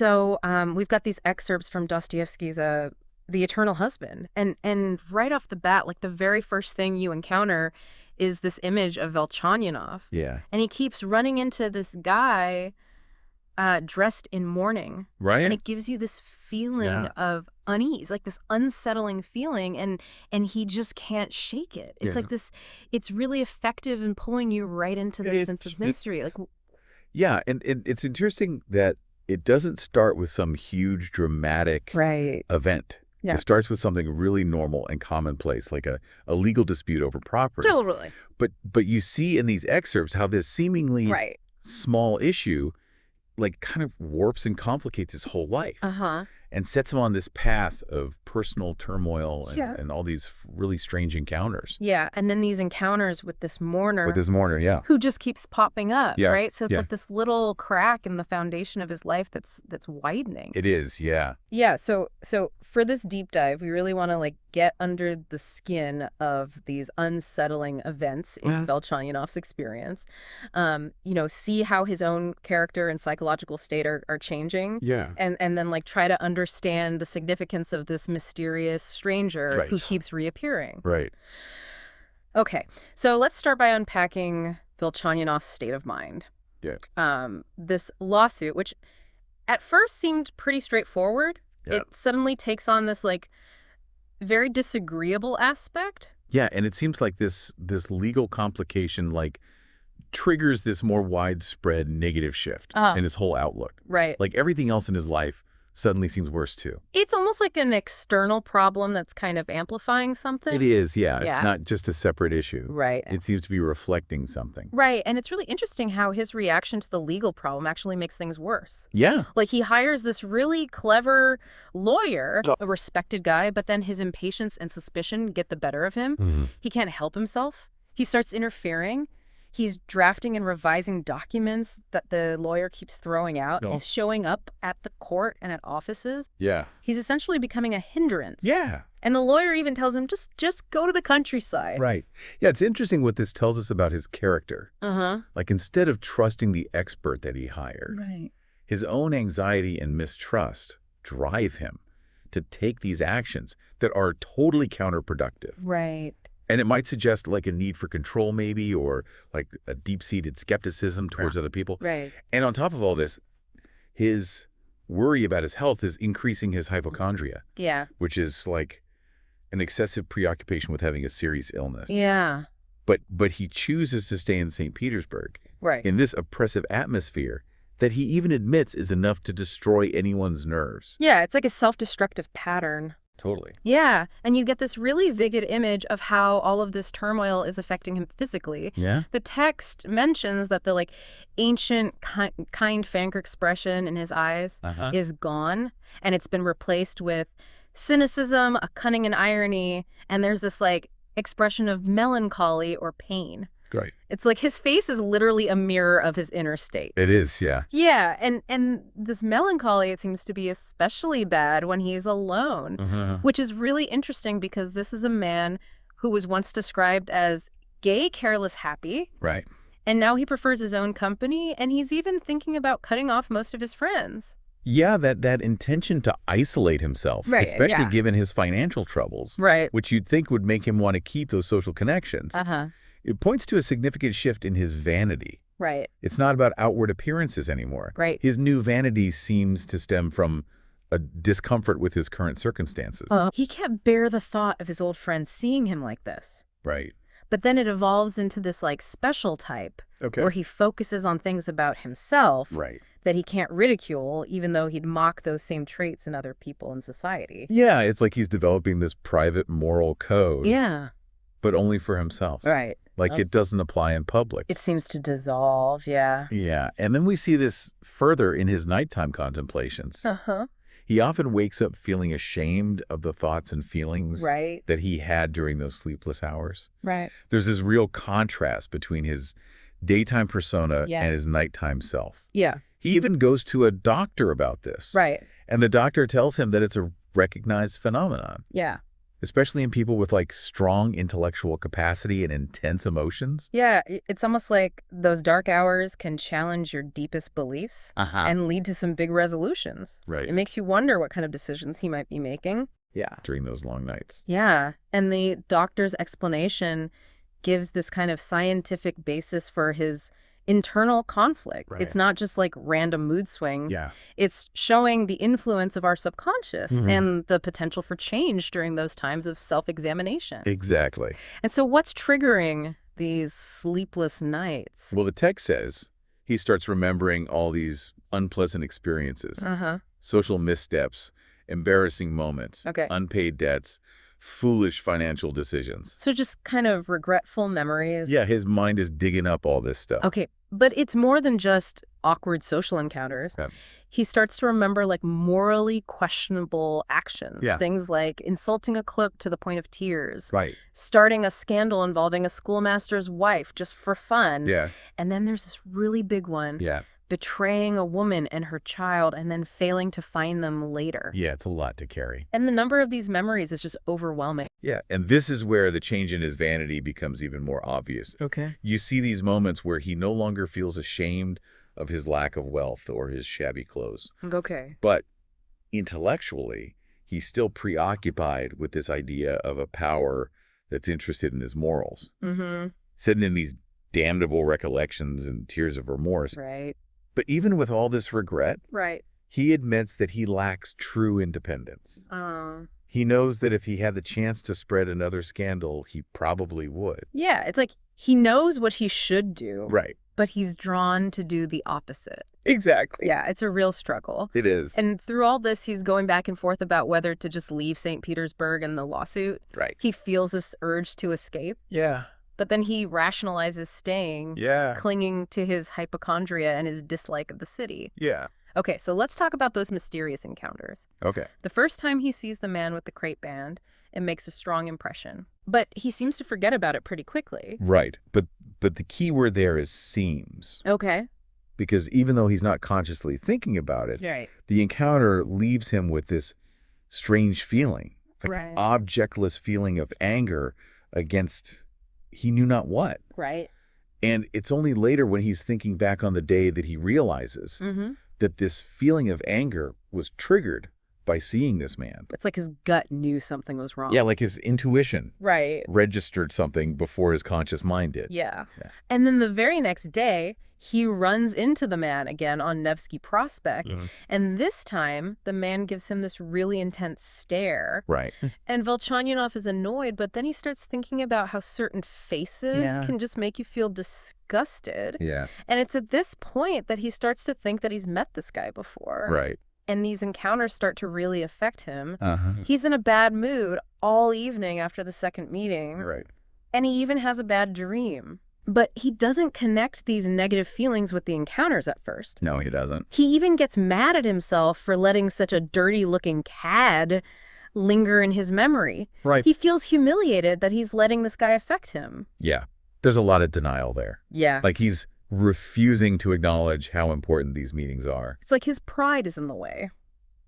So we've got these excerpts from Dostoevsky's The Eternal Husband. And right off the bat, like the very first thing you encounter is this image of Velchaninoff. Yeah. And he keeps running into this guy dressed in mourning. Right. And it gives you this feeling of unease, like this unsettling feeling, and he just can't shake it. It's like this, it's really effective in pulling you right into this sense of mystery. And it's interesting that it doesn't start with some huge dramatic event. Yeah. It starts with something really normal and commonplace, like a legal dispute over property. Totally. But you see in these excerpts how this seemingly small issue like kind of warps and complicates his whole life and sets him on this path of personal turmoil and all these really strange encounters. Yeah, and then these encounters with this mourner. Who just keeps popping up, right? So it's Yeah. like this little crack in the foundation of his life that's widening. It is, yeah. Yeah, so for this deep dive, we really want to like get under the skin of these unsettling events in Velchaninoff's experience. See how his own character and psychological state are changing. Yeah. And then like try to understand the significance of this mysterious stranger who keeps reappearing. Right. Okay, so let's start by unpacking Velchaninoff's state of mind. Yeah. This lawsuit, which at first seemed pretty straightforward, it suddenly takes on this like very disagreeable aspect. Yeah, and it seems like this legal complication like triggers this more widespread negative shift in his whole outlook. Right. Like everything else in his life suddenly seems worse too. It's almost like an external problem that's kind of amplifying something. It is, yeah. It's not just a separate issue. Right. It seems to be reflecting something. Right, and it's really interesting how his reaction to the legal problem actually makes things worse. Yeah. Like he hires this really clever lawyer, a respected guy, but then his impatience and suspicion get the better of him. Mm-hmm. He can't help himself. He starts interfering. He's drafting and revising documents that the lawyer keeps throwing out. He's showing up at the court and at offices. Yeah. He's essentially becoming a hindrance. Yeah. And the lawyer even tells him, just go to the countryside. Right. Yeah, it's interesting what this tells us about his character. Like instead of trusting the expert that he hired, his own anxiety and mistrust drive him to take these actions that are totally counterproductive. Right. And it might suggest like a need for control maybe, or like a deep-seated skepticism towards other people. Right. And on top of all this, his worry about his health is increasing his hypochondria. Yeah. Which is like an excessive preoccupation with having a serious illness. Yeah. But he chooses to stay in St. Petersburg in this oppressive atmosphere that he even admits is enough to destroy anyone's nerves. Yeah, it's like a self-destructive pattern. Totally. Yeah, and you get this really vivid image of how all of this turmoil is affecting him physically. Yeah. The text mentions that the like ancient kind Fanker expression in his eyes is gone, and it's been replaced with cynicism, a cunning and irony, and there's this like expression of melancholy or pain. Right. It's like his face is literally a mirror of his inner state. It is, yeah. Yeah, and this melancholy, it seems to be especially bad when he's alone, which is really interesting because this is a man who was once described as gay, careless, happy. Right. And now he prefers his own company, and he's even thinking about cutting off most of his friends. Yeah, that intention to isolate himself, especially given his financial troubles, which you'd think would make him want to keep those social connections. It points to a significant shift in his vanity. Right. It's not about outward appearances anymore. Right. His new vanity seems to stem from a discomfort with his current circumstances. He can't bear the thought of his old friends seeing him like this. Right. But then it evolves into this like special type where he focuses on things about himself that he can't ridicule, even though he'd mock those same traits in other people in society. Yeah, it's like he's developing this private moral code. Yeah. But only for himself. Right. Like it doesn't apply in public. It seems to dissolve, yeah. Yeah, and then we see this further in his nighttime contemplations. He often wakes up feeling ashamed of the thoughts and feelings that he had during those sleepless hours. Right. There's this real contrast between his daytime persona and his nighttime self. Yeah. He even goes to a doctor about this. Right. And the doctor tells him that it's a recognized phenomenon. Yeah. especially in people with like strong intellectual capacity and intense emotions. Yeah, it's almost like those dark hours can challenge your deepest beliefs and lead to some big resolutions. Right. It makes you wonder what kind of decisions he might be making. Yeah. During those long nights. Yeah, and the doctor's explanation gives this kind of scientific basis for his internal conflict. Right. It's not just like random mood swings. Yeah. It's showing the influence of our subconscious and the potential for change during those times of self-examination. Exactly. And so what's triggering these sleepless nights? Well, the text says he starts remembering all these unpleasant experiences, social missteps, embarrassing moments, unpaid debts, foolish financial decisions. So just kind of regretful memories. Yeah, his mind is digging up all this stuff. Okay, but it's more than just awkward social encounters. Okay. He starts to remember like morally questionable actions. Yeah. Things like insulting a clerk to the point of tears. Right. Starting a scandal involving a schoolmaster's wife just for fun. Yeah. And then there's this really big one. Yeah. Betraying a woman and her child and then failing to find them later. Yeah, it's a lot to carry. And the number of these memories is just overwhelming. Yeah, and this is where the change in his vanity becomes even more obvious. Okay. You see these moments where he no longer feels ashamed of his lack of wealth or his shabby clothes. Okay. But intellectually, he's still preoccupied with this idea of a power that's interested in his morals. Sitting in these damnable recollections and tears of remorse. Right. But even with all this regret, Right. he admits that he lacks true independence. He knows that if he had the chance to spread another scandal, he probably would. Yeah, it's like he knows what he should do. Right. But he's drawn to do the opposite. Exactly. Yeah, it's a real struggle. It is. And through all this, he's going back and forth about whether to just leave St. Petersburg and the lawsuit. Right. He feels this urge to escape. Yeah. But then he rationalizes staying, clinging to his hypochondria and his dislike of the city. Yeah. Okay, so let's talk about those mysterious encounters. Okay. The first time he sees the man with the crepe band, it makes a strong impression. But he seems to forget about it pretty quickly. Right. But the key word there is seems. Okay. Because even though he's not consciously thinking about it, the encounter leaves him with this strange feeling. Like objectless feeling of anger against he knew not what. Right. And it's only later when he's thinking back on the day that he realizes that this feeling of anger was triggered by seeing this man. It's like his gut knew something was wrong. Yeah, like his intuition registered something before his conscious mind did. Yeah. And then the very next day, he runs into the man again on Nevsky Prospect. And this time, the man gives him this really intense stare. Right. And Velchaninoff is annoyed, but then he starts thinking about how certain faces can just make you feel disgusted. Yeah. And it's at this point that he starts to think that he's met this guy before. Right. And these encounters start to really affect him. He's in a bad mood all evening after the second meeting. Right. And he even has a bad dream. But he doesn't connect these negative feelings with the encounters at first. No, he doesn't. He even gets mad at himself for letting such a dirty-looking cad linger in his memory. Right. He feels humiliated that he's letting this guy affect him. Yeah. There's a lot of denial there. Yeah. Like he's refusing to acknowledge how important these meetings are. It's like his pride is in the way.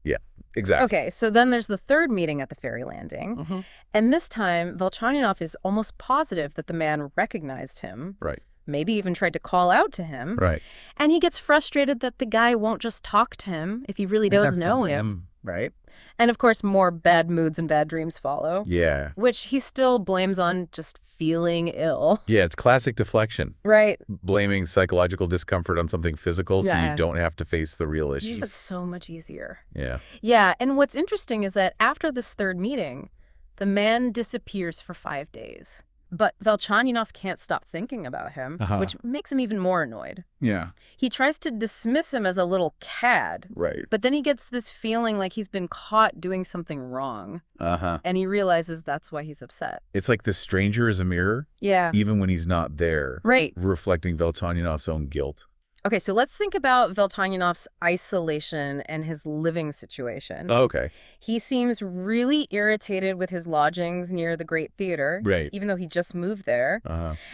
Yeah, exactly. Okay, so then there's the third meeting at the ferry landing. And this time, Velchaninoff is almost positive that the man recognized him. Right. Maybe even tried to call out to him. Right. And he gets frustrated that the guy won't just talk to him if he really does know him. Right. And of course, more bad moods and bad dreams follow. Yeah. Which he still blames on just feeling ill. Yeah, it's classic deflection. Right. Blaming psychological discomfort on something physical so you don't have to face the real issues. It's so much easier. Yeah. Yeah, and what's interesting is that after this third meeting, the man disappears for 5 days. But Velchaninoff can't stop thinking about him, which makes him even more annoyed. Yeah. He tries to dismiss him as a little cad. Right. But then he gets this feeling like he's been caught doing something wrong. And he realizes that's why he's upset. It's like the stranger is a mirror. Yeah. Even when he's not there. Right. Reflecting Velchaninoff's own guilt. Okay, so let's think about Velchaninoff's isolation and his living situation. Okay. He seems really irritated with his lodgings near the Great Theater, even though he just moved there.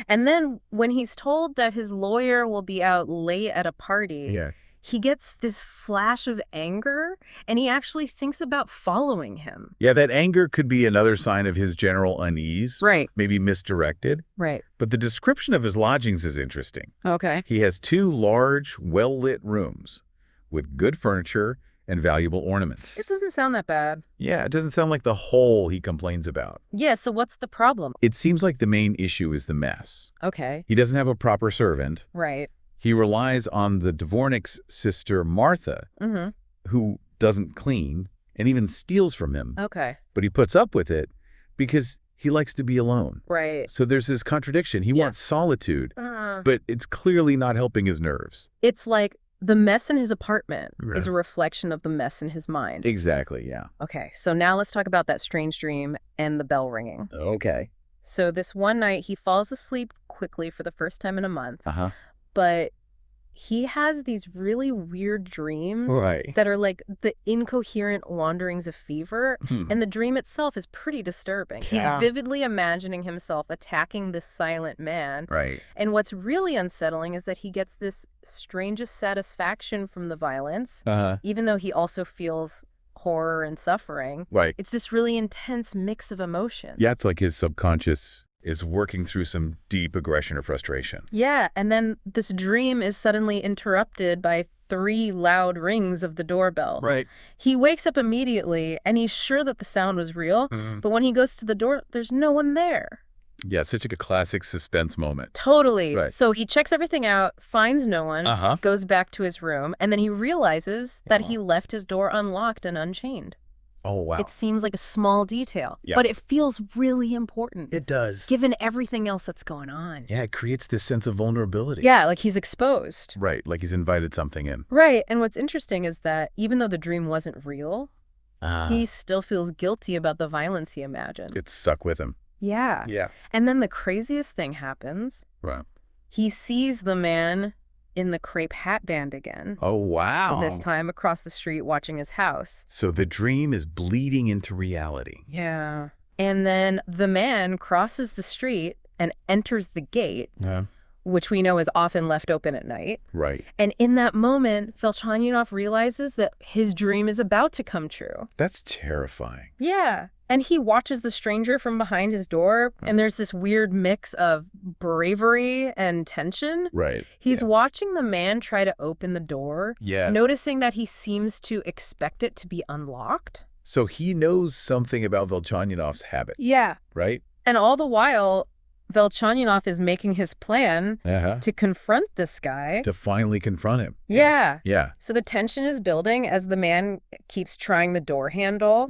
And then when he's told that his lawyer will be out late at a party, he gets this flash of anger, and he actually thinks about following him. Yeah, that anger could be another sign of his general unease. Right. Maybe misdirected. Right. But the description of his lodgings is interesting. Okay. He has 2 large, well-lit rooms with good furniture and valuable ornaments. It doesn't sound that bad. Yeah, it doesn't sound like the hole he complains about. Yeah, so what's the problem? It seems like the main issue is the mess. Okay. He doesn't have a proper servant. Right. He relies on the dvornik's sister, Martha, who doesn't clean and even steals from him. Okay. But he puts up with it because he likes to be alone. Right. So there's this contradiction. He wants solitude, but it's clearly not helping his nerves. It's like the mess in his apartment is a reflection of the mess in his mind. Exactly, yeah. Okay, so now let's talk about that strange dream and the bell ringing. Okay. So this one night, he falls asleep quickly for the first time in a month. But he has these really weird dreams that are like the incoherent wanderings of fever. And the dream itself is pretty disturbing. Yeah. He's vividly imagining himself attacking this silent man. Right. And what's really unsettling is that he gets this strangest satisfaction from the violence, even though he also feels horror and suffering. Right. It's this really intense mix of emotions. Yeah, it's like his subconscious is working through some deep aggression or frustration. Yeah, and then this dream is suddenly interrupted by 3 loud rings of the doorbell. Right. He wakes up immediately, and he's sure that the sound was real, but when he goes to the door, there's no one there. Yeah, it's such a classic suspense moment. Totally. Right. So he checks everything out, finds no one, goes back to his room, and then he realizes that he left his door unlocked and unchained. Oh, wow. It seems like a small detail, but it feels really important. It does. Given everything else that's going on. Yeah, it creates this sense of vulnerability. Yeah, like he's exposed. Right, like he's invited something in. Right, and what's interesting is that even though the dream wasn't real, he still feels guilty about the violence he imagined. It's stuck with him. Yeah. Yeah. And then the craziest thing happens. Wow. He sees the man in the crepe hat band again. Oh, wow. This time across the street watching his house. So the dream is bleeding into reality. Yeah. And then the man crosses the street and enters the gate, which we know is often left open at night. Right. And in that moment, Velchaninoff realizes that his dream is about to come true. That's terrifying. Yeah. And he watches the stranger from behind his door, and there's this weird mix of bravery and tension. Right. He's watching the man try to open the door, noticing that he seems to expect it to be unlocked. So he knows something about Velchaninoff's habit. Yeah. Right? And all the while, Velchaninoff is making his plan to confront this guy. To finally confront him. Yeah. Yeah. So the tension is building as the man keeps trying the door handle.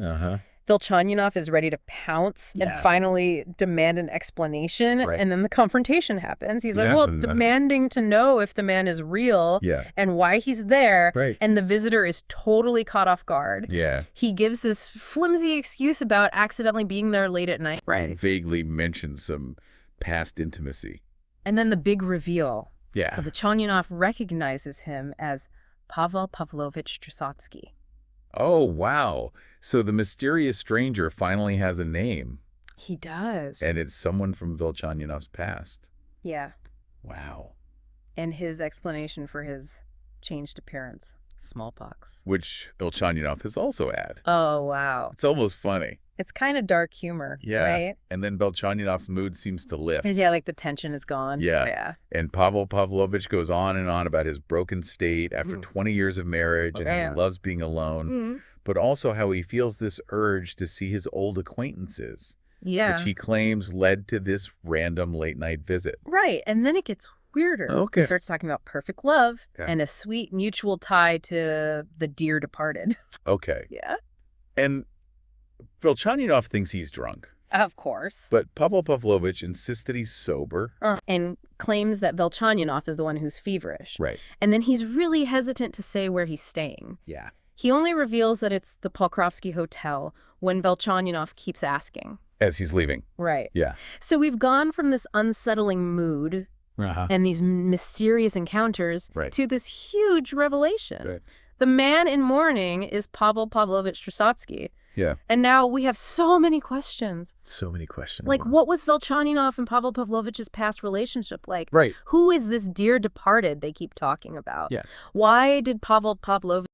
Velchaninoff is ready to pounce and finally demand an explanation. Right. And then the confrontation happens. He's like, well, demanding to know if the man is real and why he's there. Right. And the visitor is totally caught off guard. Yeah. He gives this flimsy excuse about accidentally being there late at night. Right. Vaguely mentions some past intimacy. And then the big reveal. Yeah. Velchaninoff recognizes him as Pavel Pavlovitch Trusotsky. Oh, wow. So the mysterious stranger finally has a name. He does. And it's someone from Velchaninoff's past. Yeah. Wow. And his explanation for his changed appearance, smallpox. Which Velchaninoff has also had. Oh, wow. It's almost funny. It's kind of dark humor, right? And then Velchaninoff's mood seems to lift. Yeah, like the tension is gone. Yeah. And Pavel Pavlovitch goes on and on about his broken state after 20 years of marriage and how he loves being alone, but also how he feels this urge to see his old acquaintances, which he claims led to this random late-night visit. Right, and then it gets weirder. Okay. He starts talking about perfect love and a sweet mutual tie to the dear departed. Okay. Yeah. And Velchaninoff thinks he's drunk. Of course. But Pavel Pavlovitch insists that he's sober. And claims that Velchaninoff is the one who's feverish. Right. And then he's really hesitant to say where he's staying. Yeah. He only reveals that it's the Pokrovsky Hotel when Velchaninoff keeps asking. As he's leaving. Right. Yeah. So we've gone from this unsettling mood and these mysterious encounters to this huge revelation. Right. The man in mourning is Pavel Pavlovitch Trusotsky, Yeah. And now we have so many questions. So many questions. Like, what was Velchaninoff and Pavel Pavlovich's past relationship like? Right. Who is this dear departed they keep talking about? Yeah. Why did Pavel Pavlovich